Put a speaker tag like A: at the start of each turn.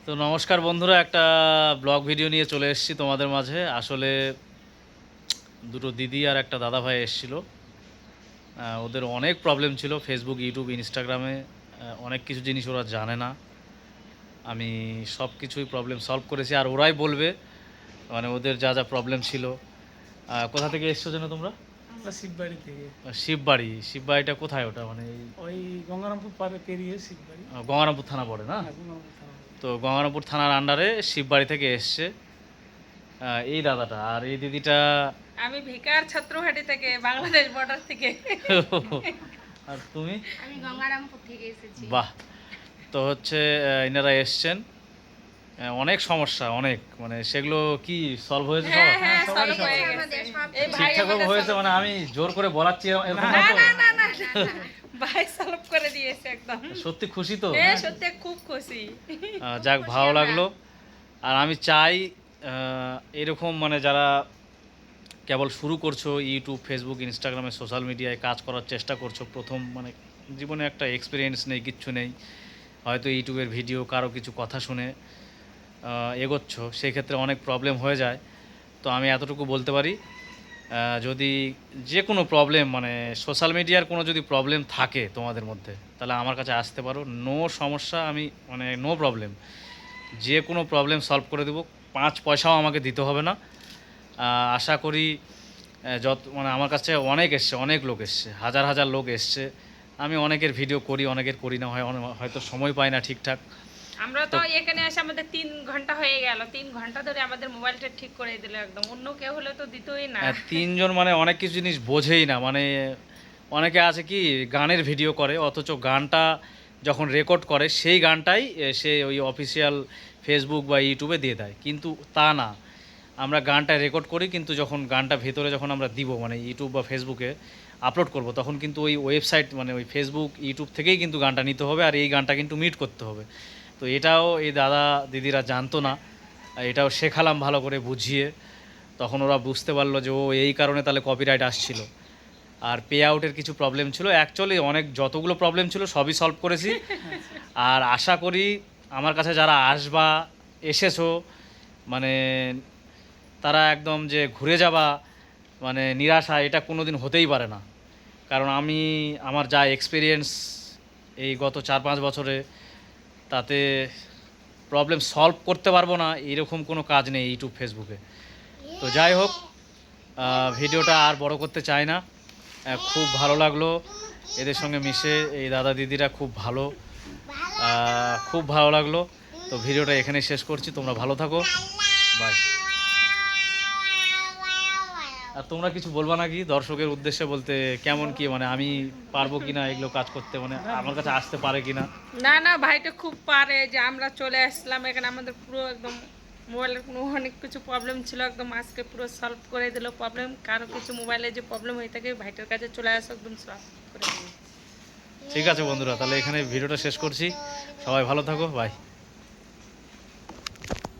A: তো নমস্কার বন্ধুরা, একটা ব্লগ ভিডিও নিয়ে চলে এসেছি তোমাদের মাঝে। আসলে দুটো দিদি আর একটা দাদা ভাই এসেছিল। ওদের অনেক প্রবলেম ছিল ফেসবুক, ইউটিউব, ইনস্টাগ্রামে। অনেক কিছু জিনিস ওরা জানে না। আমি সব কিছুই প্রবলেম সলভ করেছি, আর ওরাই বলবে মানে ওদের যা যা প্রবলেম ছিল। কোথা থেকে এসছো যেন তোমরা?
B: আমরা শিববাড়ি থেকে।
A: শিববাড়ি। শিববাড়িটা কোথায় ওটা? মানে
B: ওই গঙ্গারামপুর পারে পেরিয়ে শিববাড়ি।
A: গঙ্গারামপুর থানা পড়ে না?
B: হ্যাঁ, গঙ্গারামপুর থানা।
A: তো গঙ্গারামপুর থানার আন্ডারে শিববাড়ি থেকে এসছে এই দাদাটা। আর এই দিদিটা
C: আমি ভিকার ছত্রহাটি থেকে, বাংলাদেশ বর্ডার থেকে।
A: আর তুমি?
D: আমি গঙ্গারামপুর থেকে এসেছি।
A: বাহ। তো হচ্ছে এনারা এসছেন, অনেক সমস্যা, অনেক মানে সেগুলো কি সলভ হয়েছে সব?
C: হ্যাঁ হ্যাঁ,
B: সবারই
C: সলভ হয়ে
D: আমাদের
C: গেছে।
D: সব
C: এই ভাই
A: ঠিকঠাকভাবে
C: আমাদের
A: হয়েছে?
C: solve-
A: মানে আমি জোর করে বলাচ্ছি এরকম না
C: না
A: তো?
C: না না না না, ভাই সলভ করে দিয়েছে একদম।
A: সত্যি খুশি তো?
C: হ্যাঁ সত্যি খুব খুশি।
A: যাক, ভালো লাগলো। আর আমি চাই এরকম মানে যারা কেবল শুরু করছো ইউটিউব, ফেসবুক, ইনস্টাগ্রামে, সোশ্যাল মিডিয়ায় কাজ করার চেষ্টা করছো, প্রথম মানে জীবনে একটা এক্সপিরিয়েন্স নেই, কিচ্ছু নেই, হয়তো ইউটিউবের ভিডিও কারো কিছু কথা শুনে এগোচ্ছ, সেই ক্ষেত্রে অনেক প্রবলেম হয়ে যায়। তো আমি এতটুকু বলতে পারি, যদি যে কোনো প্রবলেম মানে সোশ্যাল মিডিয়ার কোনো যদি প্রবলেম থাকে তোমাদের মধ্যে, তাহলে আমার কাছে আসতে পারো। নো সমস্যা, আমি মানে নো প্রবলেম, যে কোনো প্রবলেম সলভ করে দেবো। 5 পয়সাও আমাকে দিতে হবে না। আশা করি যত মানে আমার কাছে অনেক এসছে, অনেক লোক এসছে, হাজার হাজার লোক এসছে। আমি অনেকের ভিডিও করি, অনেকের করি না, হয়তো সময় পাই না ঠিকঠাক।
C: আমরা তো এখানে এসে আমাদের 3 ঘন্টা হয়ে গেল, 3 ঘন্টা ধরে আমাদের মোবাইলটা ঠিক করে দিল একদম। অন্য কেউ হলে তো দিতই না।
A: তিনজন মানে অনেক কিছু জিনিস বোঝেই না। মানে অনেকে আছে কি গানের ভিডিও করে, অথচ গানটা যখন রেকর্ড করে সেই গানটাই সে ওই অফিসিয়াল ফেসবুক বা ইউটিউবে দিয়ে দেয়, কিন্তু তা না। আমরা গানটা রেকর্ড করি, কিন্তু যখন গানটা ভেতরে যখন আমরা দিব মানে ইউটিউব বা ফেসবুকে আপলোড করব, তখন কিন্তু ওই ওয়েবসাইট মানে ওই ফেসবুক, ইউটিউব থেকেই কিন্তু গানটা নিতে হবে, আর এই গানটা কিন্তু মিট করতে হবে। তো এটাও এই দাদা দিদিরা জানতো না, এটাও শেখালাম ভালো করে বুঝিয়ে। তখন ওরা বুঝতে পারলো যে ও এই কারণে তাহলে কপিরাইট আসছিল। আর পে আউটের কিছু প্রবলেম ছিল, অ্যাকচুয়ালি অনেক যতগুলো প্রবলেম ছিল সবই সলভ করেছি। আর আশা করি আমার কাছে যারা আসবা, এসেছো, মানে তারা একদম যে ঘুরে যাবা মানে নিরাশা, এটা কোনো দিন হতেই পারে না। কারণ আমি আমার যা এক্সপিরিয়েন্স এই গত 4-5 বছরে, তাতে প্রবলেম সলভ করতে পারবো না এরকম কোনো কাজ নেই ইউটিউব, ফেসবুকে। তো যাই হোক, ভিডিওটা আর বড় করতে চাই না। খুব ভালো লাগলো এদের সঙ্গে মিশে, এই দাদা দিদিরা খুব ভালো, খুব ভালো লাগলো। তো ভিডিওটা এখানে শেষ করছি, তোমরা ভালো থাকো, বাই। আর তোমরা কিছু বলবা নাকি দর্শকের উদ্দেশ্যে? বলতে কেমন কি মানে আমি পারবো কিনা এগুলো কাজ করতে, মানে আমার কাছে আসতে পারে কিনা?
C: না না, ভাইটা খুব পারে। যে আমরা চলে আসলাম এখানে, আমাদের পুরো একদম মোবাইলের কোনো অনেক কিছু প্রবলেম ছিল, একদম আজকে পুরো সলভ করে দিল প্রবলেম। কারো কিছু মোবাইলে যে প্রবলেম হয়ে থাকে, ভাইটার কাছে চলে আসো, একদম সলভ করে দিল।
A: ঠিক আছে বন্ধুরা, তাহলে এখানে ভিডিওটা শেষ করছি। সবাই ভালো থাকো, বাই।